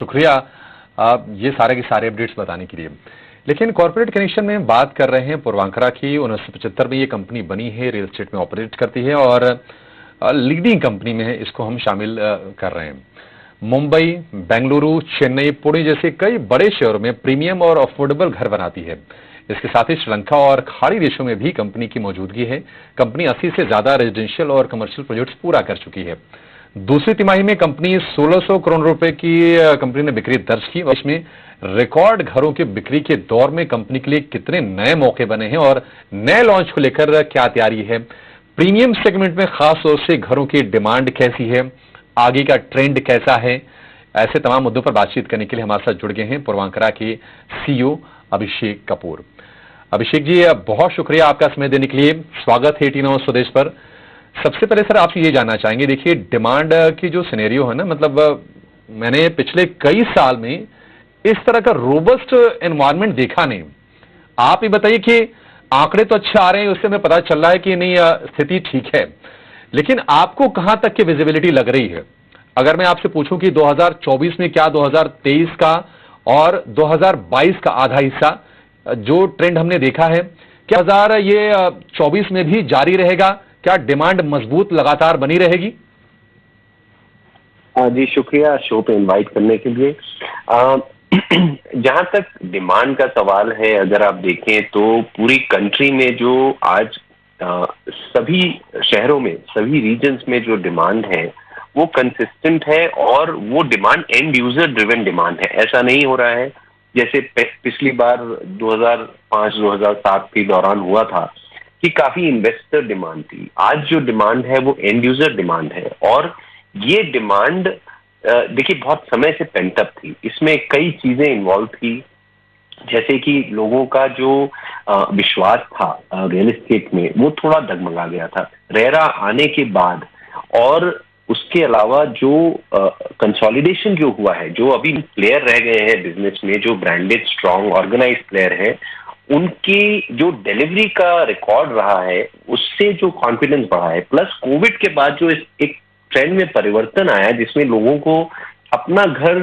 शुक्रिया आप ये सारे के सारे अपडेट्स बताने के लिए। लेकिन कॉर्पोरेट कनेक्शन में बात कर रहे हैं पूर्वांकरा की। 1975 में ये कंपनी बनी है, रियल एस्टेट में ऑपरेट करती है और लीडिंग कंपनी में है, इसको हम शामिल कर रहे हैं। मुंबई, बेंगलुरु, चेन्नई, पुणे जैसे कई बड़े शहरों में प्रीमियम और अफोर्डेबल घर बनाती है। इसके साथ ही श्रीलंका और खाड़ी देशों में भी कंपनी की मौजूदगी है। कंपनी 80 से ज्यादा रेजिडेंशियल और कमर्शियल प्रोजेक्ट्स पूरा कर चुकी है। दूसरी तिमाही में कंपनी 1600 करोड़ रुपए की कंपनी ने बिक्री दर्ज की। इसमें रिकॉर्ड घरों की बिक्री के दौर में कंपनी के लिए कितने नए मौके बने हैं और नए लॉन्च को लेकर क्या तैयारी है, प्रीमियम सेगमेंट में खास तौर से घरों की डिमांड कैसी है, आगे का ट्रेंड कैसा है, ऐसे तमाम मुद्दों पर बातचीत करने के लिए हमारे साथ जुड़ गए हैं पूर्वांकरा के सीईओ अभिषेक कपूर। अभिषेक जी, बहुत शुक्रिया आपका समय देने के लिए। स्वागत है 18 आवर्स स्वदेश पर। सबसे पहले सर आपसे ये जानना चाहेंगे, देखिए डिमांड की जो सिनेरियो है ना, मतलब मैंने पिछले कई साल में इस तरह का रोबस्ट एनवायरनमेंट देखा नहीं। आप ही बताइए कि आंकड़े तो अच्छे आ रहे हैं, उससे हमें पता चल रहा है कि नहीं स्थिति ठीक है, लेकिन आपको कहां तक की विजिबिलिटी लग रही है? अगर मैं आपसे पूछूं कि 2024 में क्या 2023 का और 2022 का आधा हिस्सा जो ट्रेंड हमने देखा है, क्या 2024 में भी जारी रहेगा? क्या डिमांड मजबूत लगातार बनी रहेगी? जी शुक्रिया शो पे इनवाइट करने के लिए। जहां तक डिमांड का सवाल है, अगर आप देखें तो पूरी कंट्री में जो आज सभी शहरों में, सभी रीजन्स में जो डिमांड है वो कंसिस्टेंट है और वो demand and user driven demand है। ऐसा नहीं हो रहा है जैसे पिछली बार 2005-2007 के दौरान हुआ था कि काफी इन्वेस्टर डिमांड थी। आज जो डिमांड है वो एंड यूजर डिमांड है और ये डिमांड देखिए बहुत समय से पेंटअप थी। इसमें कई चीजें इन्वॉल्व थी, जैसे कि लोगों का जो विश्वास था रियल एस्टेट में वो थोड़ा डगमगा गया था रेरा आने के बाद। और उसके अलावा जो कंसोलिडेशन जो हुआ है, जो अभी प्लेयर रह गए हैं बिजनेस में, जो ब्रांडेड स्ट्रॉन्ग ऑर्गेनाइज प्लेयर है, उनकी जो डिलीवरी का रिकॉर्ड रहा है उससे जो कॉन्फिडेंस बढ़ा है, प्लस कोविड के बाद जो एक ट्रेंड में परिवर्तन आया जिसमें लोगों को अपना घर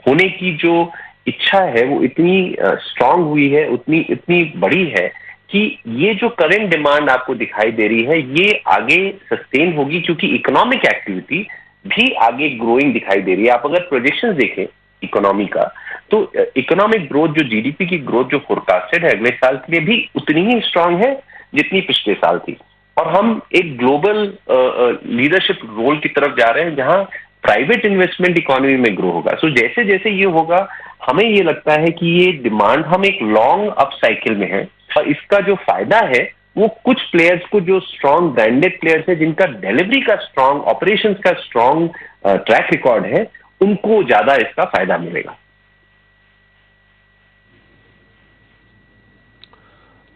होने की जो इच्छा है वो इतनी स्ट्रांग हुई है, इतनी बड़ी है कि ये जो करंट डिमांड आपको दिखाई दे रही है ये आगे सस्टेन होगी, क्योंकि इकोनॉमिक एक्टिविटी भी आगे ग्रोइंग दिखाई दे रही है। आप अगर प्रोजेक्शंस देखें इकोनॉमी का, तो इकोनॉमिक ग्रोथ, जो जीडीपी की ग्रोथ जो फोरकास्टेड है अगले साल के लिए, भी उतनी ही स्ट्रांग है जितनी पिछले साल थी। और हम एक ग्लोबल लीडरशिप रोल की तरफ जा रहे हैं जहां प्राइवेट इन्वेस्टमेंट इकोनॉमी में ग्रो होगा। सो जैसे जैसे ये होगा, हमें ये लगता है कि ये डिमांड, हम एक लॉन्ग अप साइकिल में है और इसका जो फायदा है वो कुछ प्लेयर्स को, जो स्ट्रॉन्ग ब्रांडेड प्लेयर्स है जिनका डिलीवरी का स्ट्रॉन्ग, ऑपरेशंस का स्ट्रॉन्ग ट्रैक रिकॉर्ड है, उनको ज्यादा इसका फायदा मिलेगा।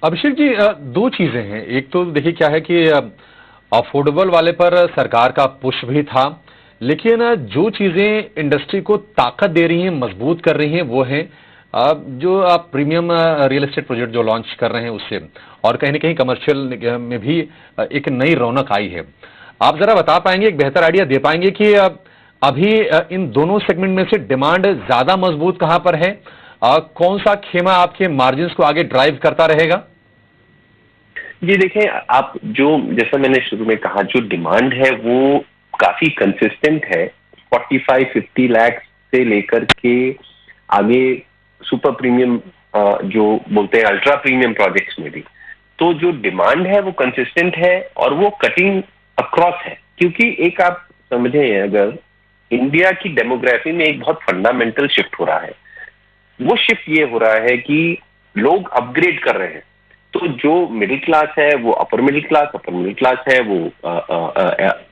अभिषेक जी, दो चीजें हैं। एक तो देखिए क्या है कि अफोर्डेबल वाले पर सरकार का पुश भी था, लेकिन जो चीजें इंडस्ट्री को ताकत दे रही हैं, मजबूत कर रही हैं, वो है जो आप प्रीमियम रियल एस्टेट प्रोजेक्ट जो लॉन्च कर रहे हैं उससे, और कहीं ना कहीं कमर्शियल में भी एक नई रौनक आई है। आप जरा बता पाएंगे, एक बेहतर आइडिया दे पाएंगे कि अभी इन दोनों सेगमेंट में से डिमांड ज्यादा मजबूत कहां पर है? कौन सा खेमा आपके मार्जिन्स को आगे ड्राइव करता रहेगा? जी देखें, आप जो, जैसा मैंने शुरू में कहा, जो डिमांड है वो काफी कंसिस्टेंट है। 45-50 लाख से लेकर के आगे सुपर प्रीमियम, जो बोलते हैं अल्ट्रा प्रीमियम प्रोजेक्ट्स में भी, तो जो डिमांड है वो कंसिस्टेंट है और वो कटिंग अक्रॉस है। क्योंकि एक आप समझें, अगर इंडिया की डेमोग्राफी में एक बहुत फंडामेंटल शिफ्ट हो रहा है, वो शिफ्ट ये हो रहा है कि लोग अपग्रेड कर रहे हैं। तो जो मिडिल क्लास है वो अपर मिडिल क्लास है वो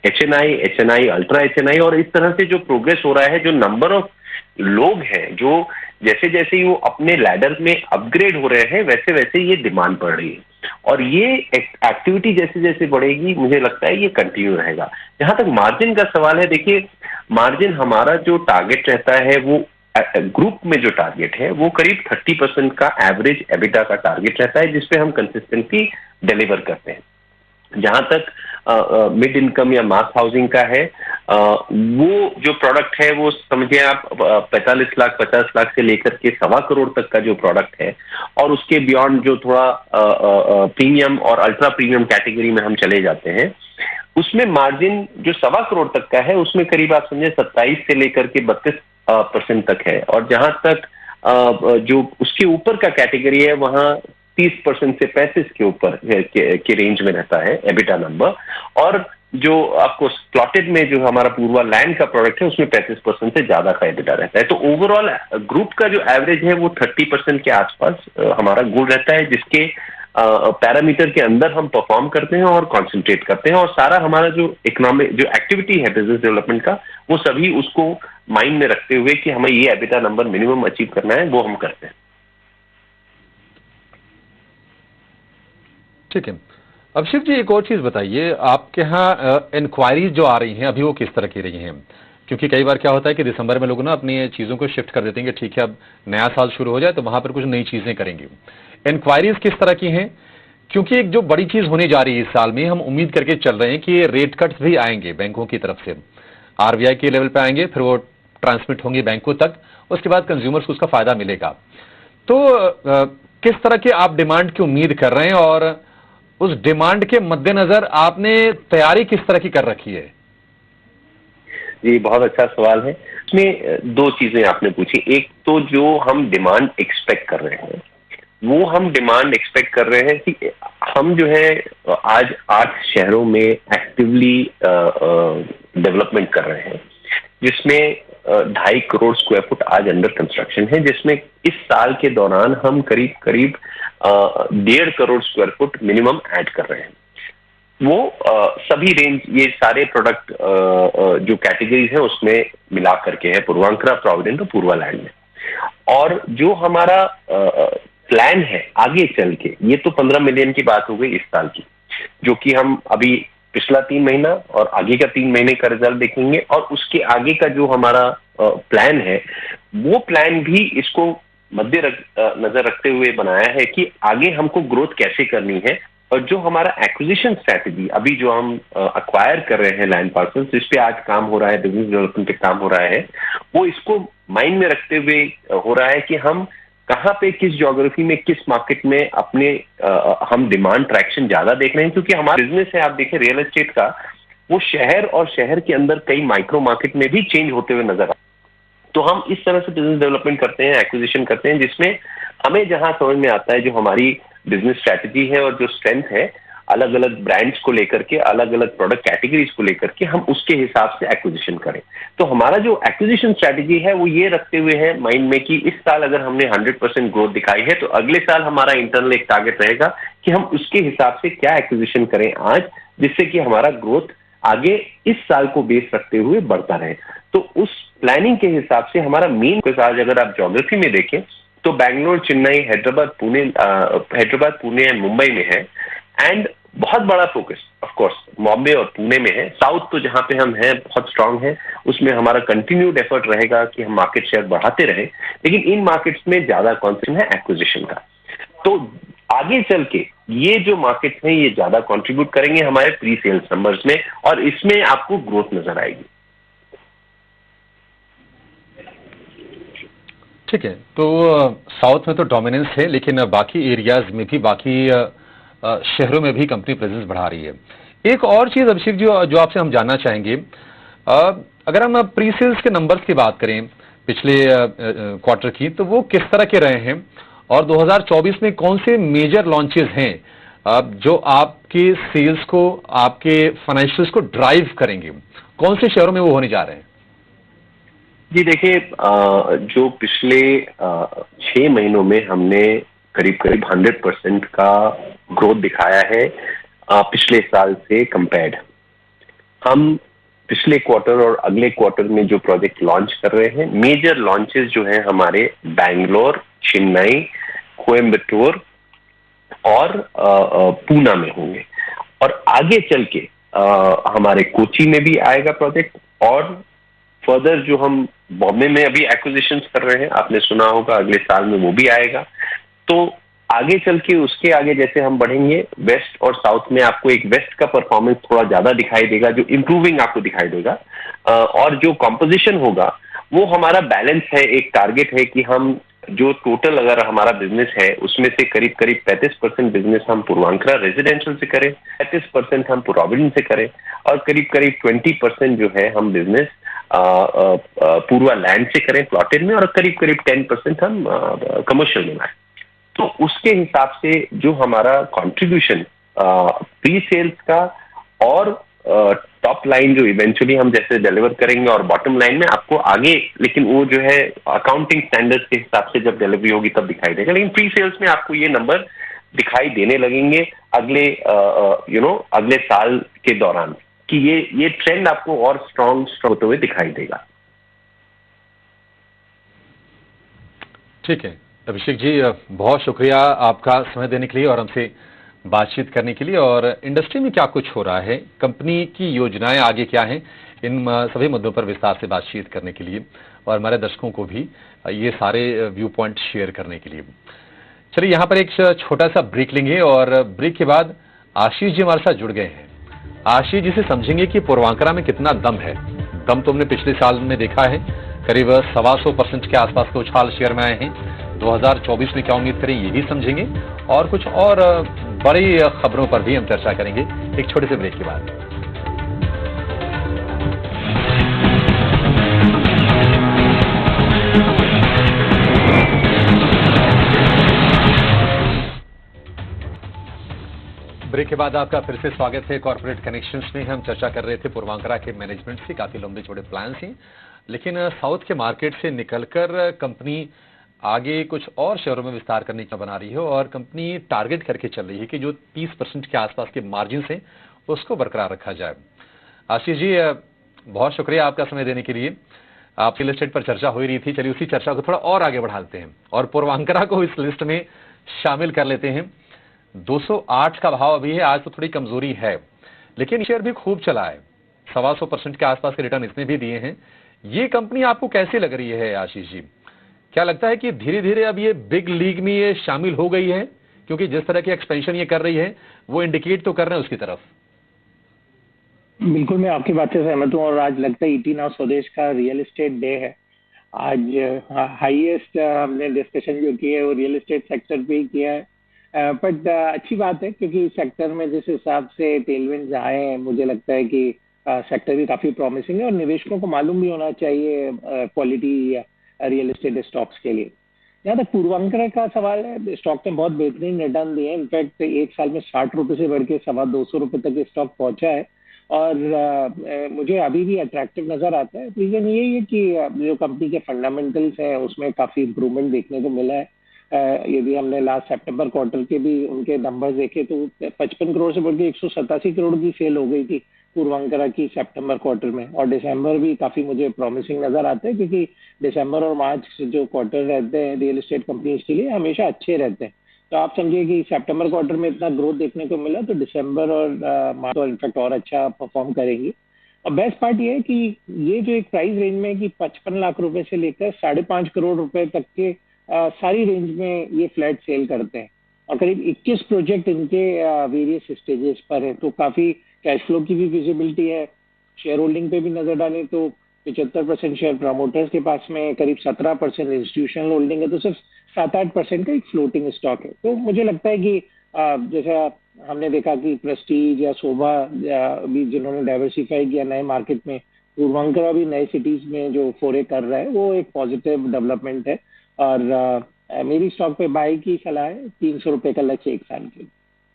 एचएनआई, अल्ट्रा एचएनआई, और इस तरह से जो प्रोग्रेस हो रहा है, जो नंबर ऑफ लोग हैं जो जैसे जैसे ही वो अपने लैडर में अपग्रेड हो रहे हैं, वैसे वैसे ये डिमांड बढ़ रही है। और ये एक्टिविटी जैसे जैसे बढ़ेगी, मुझे लगता है ये कंटिन्यू रहेगा। जहां तक मार्जिन का सवाल है, देखिए मार्जिन हमारा जो टारगेट रहता है वो ग्रुप में जो टारगेट है वो करीब 30% का एवरेज एबिटा का टारगेट रहता है, जिसपे हम कंसिस्टेंटली डिलीवर करते हैं। जहां तक मिड इनकम या मास हाउसिंग का है, वो जो प्रोडक्ट है वो समझिए आप 45 लाख 50 लाख से लेकर के 1.25 करोड़ तक का जो प्रोडक्ट है, और उसके बियॉन्ड जो थोड़ा प्रीमियम और अल्ट्रा प्रीमियम कैटेगरी में हम चले जाते हैं, उसमें मार्जिन जो 1.25 करोड़ तक का है उसमें करीब आप समझे 27 से लेकर के 32% तक है, और जहां तक जो उसके ऊपर का कैटेगरी है वहां 30% से 35 के ऊपर के रेंज में रहता है एबिटा नंबर, और जो आपको प्लॉटेड में जो हमारा पूर्वा लैंड का प्रोडक्ट है उसमें 35% से ज्यादा का एबिटा रहता है। तो ओवरऑल ग्रुप का जो एवरेज है वो 30% के आसपास हमारा गोल रहता है, जिसके पैरामीटर के अंदर हम परफॉर्म करते हैं और कॉन्सेंट्रेट करते हैं, और सारा हमारा जो इकोनॉमिक जो एक्टिविटी है बिजनेस डेवलपमेंट का, वो सभी उसको माइंड में रखते हुए कि हमें ये एबिटा नंबर मिनिमम अचीव करना है, वो हम करते हैं। ठीक है। अब शिव जी एक और चीज बताइए, आपके यहाँ इंक्वायरीज जो आ रही हैं अभी वो किस तरह की रही हैं? क्योंकि कई बार क्या होता है कि दिसंबर में लोग ना अपनी चीजों को शिफ्ट कर देते हैं कि ठीक है अब नया साल शुरू हो जाए तो वहां पर कुछ नई चीजें करेंगे। इंक्वायरीज किस तरह की हैं? क्योंकि एक जो बड़ी चीज होने जा रही है इस साल में, हम उम्मीद करके चल रहे हैं कि ये रेट कट्स भी आएंगे बैंकों की तरफ से, आरबीआई के लेवल पे आएंगे, फिर वो ट्रांसमिट होंगे बैंकों तक, उसके बाद कंज्यूमर्स को उसका फायदा मिलेगा। तो किस तरह के आप डिमांड की उम्मीद कर रहे हैं, और उस डिमांड के मद्देनजर आपने तैयारी किस तरह की कर रखी है? ये बहुत अच्छा सवाल है। इसमें दो चीजें आपने पूछी। एक तो जो हम डिमांड एक्सपेक्ट कर रहे हैं, वो हम डिमांड एक्सपेक्ट कर रहे हैं कि हम जो है आज 8 शहरों में एक्टिवली डेवलपमेंट कर रहे हैं, जिसमें 2.5 करोड़ स्क्वायर फुट आज अंडर कंस्ट्रक्शन है, जिसमें इस साल के दौरान हम करीब करीब 1.5 crore square foot minimum add कर रहे हैं। वो सभी रेंज, ये सारे प्रोडक्ट जो कैटेगरीज है उसमें मिला करके है, पूर्वांकरा, प्रोविडेंट और पूर्वा लैंड में। और जो हमारा प्लान है आगे चल के, ये तो 15 मिलियन की बात हो गई इस साल की, जो कि हम अभी पिछला 3 महीना और आगे का 3 महीने का रिजल्ट देखेंगे, और उसके आगे का जो हमारा प्लान है, वो प्लान भी इसको नजर रखते हुए बनाया है कि आगे हमको ग्रोथ कैसे करनी है। और जो हमारा एक्विजिशन स्ट्रैटेजी अभी जो हम अक्वायर कर रहे हैं लैंड पार्सल्स, इस पे आज काम हो रहा है, बिजनेस डेवलपमेंट पे काम हो रहा है, वो इसको माइंड में रखते हुए हो रहा है कि हम कहाँ पे, किस ज्योग्राफी में, किस मार्केट में अपने हम डिमांड ट्रैक्शन ज्यादा देख रहे हैं। क्योंकि हमारा बिजनेस है, आप देखें रियल एस्टेट का, वो शहर और शहर के अंदर कई माइक्रो मार्केट में भी चेंज होते हुए नजर आ। तो हम इस तरह से बिजनेस डेवलपमेंट करते हैं, एक्विजिशन करते हैं, जिसमें हमें जहां समझ में आता है जो हमारी बिजनेस स्ट्रैटेजी है और जो स्ट्रेंथ है, अलग अलग ब्रांड्स को लेकर के, अलग अलग प्रोडक्ट कैटेगरीज को लेकर के, हम उसके हिसाब से एक्विजिशन करें। तो हमारा जो एक्विजिशन स्ट्रैटेजी है वो ये रखते हुए है माइंड में कि इस साल अगर हमने 100% ग्रोथ दिखाई है, तो अगले साल हमारा इंटरनल एक टारगेट रहेगा कि हम उसके हिसाब से क्या एक्विजिशन करें आज, जिससे कि हमारा ग्रोथ आगे इस साल को बेस रखते हुए बढ़ता रहे। तो उस प्लानिंग के हिसाब से हमारा मेन आज अगर आप ज्योग्राफी में देखें तो बैंगलोर, चेन्नई, हैदराबाद, पुणे एंड मुंबई में है। एंड बहुत बड़ा फोकस ऑफ कोर्स बॉम्बे और पुणे में है। साउथ तो जहां पे हम हैं बहुत स्ट्रांग है, उसमें हमारा कंटिन्यूड एफर्ट रहेगा कि हम मार्केट शेयर बढ़ाते रहें, लेकिन इन मार्केट्स में ज्यादा कॉन्सेंट्रेशन है एक्विजिशन का। तो आगे चल के ये जो मार्केट्स हैं ये ज्यादा कंट्रीब्यूट करेंगे हमारे प्री सेल्स नंबर्स में, और इसमें आपको ग्रोथ नजर आएगी। ठीक है। तो साउथ में तो डोमिनेंस है, लेकिन बाकी एरियाज में भी, बाकी शहरों में भी कंपनी प्रेजेंस बढ़ा रही है। एक और चीज अभिषेक जी जो आपसे हम जानना चाहेंगे, अगर हम प्री सेल्स के नंबर्स की बात करें पिछले क्वार्टर की, तो वो किस तरह के रहे हैं, और 2024 में कौन से मेजर लॉन्चेस हैं जो आपके सेल्स को, आपके फाइनेंशियल्स को ड्राइव करेंगे? कौन से शहरों में वो होने जा रहे हैं? जी देखिए, जो पिछले 6 महीनों में हमने करीब करीब 100% का ग्रोथ दिखाया है पिछले साल से कंपेयर्ड। हम पिछले क्वार्टर और अगले क्वार्टर में जो प्रोजेक्ट लॉन्च कर रहे हैं, मेजर लॉन्चेस जो हैं हमारे बैंगलोर, चेन्नई, कोयम्बटूर और पूना में होंगे। और आगे चल के हमारे कोची में भी आएगा प्रोजेक्ट, और फर्दर जो हम बॉम्बे में अभी एक्विजिशंस कर रहे हैं, आपने सुना होगा, अगले साल में वो भी आएगा। तो आगे चल के उसके आगे जैसे हम बढ़ेंगे वेस्ट और साउथ में आपको एक वेस्ट का परफॉर्मेंस थोड़ा ज्यादा दिखाई देगा, जो इम्प्रूविंग आपको दिखाई देगा। और जो कॉम्पोजिशन होगा वो हमारा बैलेंस है, एक टारगेट है कि हम जो टोटल अगर हमारा बिजनेस है उसमें से करीब करीब 35% बिजनेस हम पूर्वांचल रेजिडेंशियल से करें, 35% हम प्रोविडेंस से करें, और करीब करीब 20% जो है हम बिजनेस पूर्वा लैंड से करें प्लॉटेड में, और करीब करीब 10% हम कमर्शियल में लाएं। तो उसके हिसाब से जो हमारा कंट्रीब्यूशन प्री सेल्स का और टॉप लाइन जो इवेंचुअली हम जैसे डिलीवर करेंगे और बॉटम लाइन में आपको आगे, लेकिन वो जो है अकाउंटिंग स्टैंडर्ड्स के हिसाब से जब डिलीवरी होगी तब दिखाई देगा, लेकिन प्री सेल्स में आपको ये नंबर दिखाई देने लगेंगे अगले अगले साल के दौरान, कि ये ट्रेंड आपको और स्ट्रॉन्ग होते हुए दिखाई देगा। ठीक है अभिषेक जी, बहुत शुक्रिया आपका समय देने के लिए और हमसे बातचीत करने के लिए, और इंडस्ट्री में क्या कुछ हो रहा है, कंपनी की योजनाएं आगे क्या हैं, इन सभी मुद्दों पर विस्तार से बातचीत करने के लिए और हमारे दर्शकों को भी ये सारे व्यू पॉइंट शेयर करने के लिए। चलिए यहाँ पर एक छोटा सा ब्रेक लेंगे और ब्रेक के बाद आशीष जी हमारे साथ जुड़ गए हैं। आशीष जी से समझेंगे कि पूर्वांचल में कितना दम है। दम तो हमने पिछले साल में देखा है, करीब 125% के आसपास के उछाल शेयर में आए हैं। 2024 में क्या उम्मीद करें ये भी समझेंगे, और कुछ और बड़ी खबरों पर भी हम चर्चा करेंगे एक छोटे से ब्रेक के बाद। ब्रेक के बाद आपका फिर से स्वागत है कॉर्पोरेट कनेक्शंस में। हम चर्चा कर रहे थे पूर्वांचल के मैनेजमेंट से, काफी लंबे चौड़े प्लान्स हैं, लेकिन साउथ के मार्केट से निकलकर कंपनी आगे कुछ और शहरों में विस्तार करने का बना रही है, और कंपनी टारगेट करके चल रही है कि जो 30% के आसपास के मार्जिन हैं उसको बरकरार रखा जाए। आशीष जी बहुत शुक्रिया आपका समय देने के लिए। आप रियल एस्टेट पर चर्चा हो ही रही थी, चलिए उसी चर्चा को थोड़ा और आगे बढ़ाते हैं और पूर्वांचल को इस लिस्ट में शामिल कर लेते हैं। 208 का भाव अभी है, आज तो थोड़ी कमजोरी है, लेकिन शेयर भी खूब चला है, 125% के आसपास के रिटर्न इसने भी दिए हैं। ये कंपनी आपको कैसी लग रही है आशीष जी? क्या लगता है कि धीरे धीरे अब ये बिग लीग में ये शामिल हो गई है? क्योंकि जिस तरह की एक्सपेंशन ये कर रही है वो इंडिकेट तो कर रहे हैं उसकी तरफ। बिल्कुल, मैं आपकी बात से सहमत हूँ, और आज लगता है ईटी नाउ स्वदेश का रियल एस्टेट डे है। आज हाईएस्ट हमने डिस्कशन जो की है वो रियल एस्टेट सेक्टर पे ही किया है। बट अच्छी बात है, क्योंकि सेक्टर में जिस हिसाब से टेलविंड्स आए हैं, मुझे लगता है कि सेक्टर भी काफी प्रॉमिसिंग है, और निवेशकों को मालूम भी होना चाहिए क्वालिटी रियल एस्टेट स्टॉक्स के लिए। जहाँ तक पूर्वांचल का सवाल है, स्टॉक ने बहुत बेहतरीन रिटर्न दिए हैं। इनफैक्ट एक साल में 60 रुपए से बढ़ के 225 रुपए तक स्टॉक पहुंचा है, और मुझे अभी भी अट्रैक्टिव नजर आता है। रीजन यही है कि जो कंपनी के फंडामेंटल्स हैं उसमें काफी इंप्रूवमेंट देखने को मिला है। यदि हमने लास्ट सितंबर क्वार्टर के भी उनके नंबर्स देखे तो 55 करोड़ से बढ़ के 187 करोड़ की सेल हो गई थी पूर्वांचल की सितंबर क्वार्टर में, और दिसंबर भी काफी मुझे प्रॉमिसिंग नजर आता है, क्योंकि दिसंबर और मार्च जो क्वार्टर रहते हैं रियल एस्टेट कंपनीज के लिए हमेशा अच्छे रहते हैं। तो आप समझिए कि सितंबर क्वार्टर में इतना ग्रोथ देखने को मिला, तो दिसंबर और मार्च और इनफैक्ट और अच्छा परफॉर्म करेंगी। और बेस्ट पार्ट ये है कि ये जो एक प्राइस रेंज में कि 55 लाख रुपए से लेकर 5.5 करोड़ रुपए तक के सारी रेंज में ये फ्लैट सेल करते हैं, और करीब 21 प्रोजेक्ट इनके वेरियस स्टेजेस पर है। तो काफी कैश फ्लो की भी विजिबिलिटी है। शेयर होल्डिंग पे भी नजर डालें तो 75% शेयर प्रमोटर्स के पास में, करीब 17% इंस्टीट्यूशनल होल्डिंग है, तो सिर्फ 7-8% का एक फ्लोटिंग स्टॉक है। तो मुझे लगता है कि जैसा हमने देखा कि प्रेस्टीज या शोभा भी जिन्होंने डाइवर्सिफाई किया नए मार्केट में, पूर्वांचल भी नए सिटीज में जो फोरे कर रहा है, वो एक पॉजिटिव डेवलपमेंट है। और मेरी स्टॉक पे बाई की सलाह है, 300 रुपए का लक्ष्य एक साल के लिए।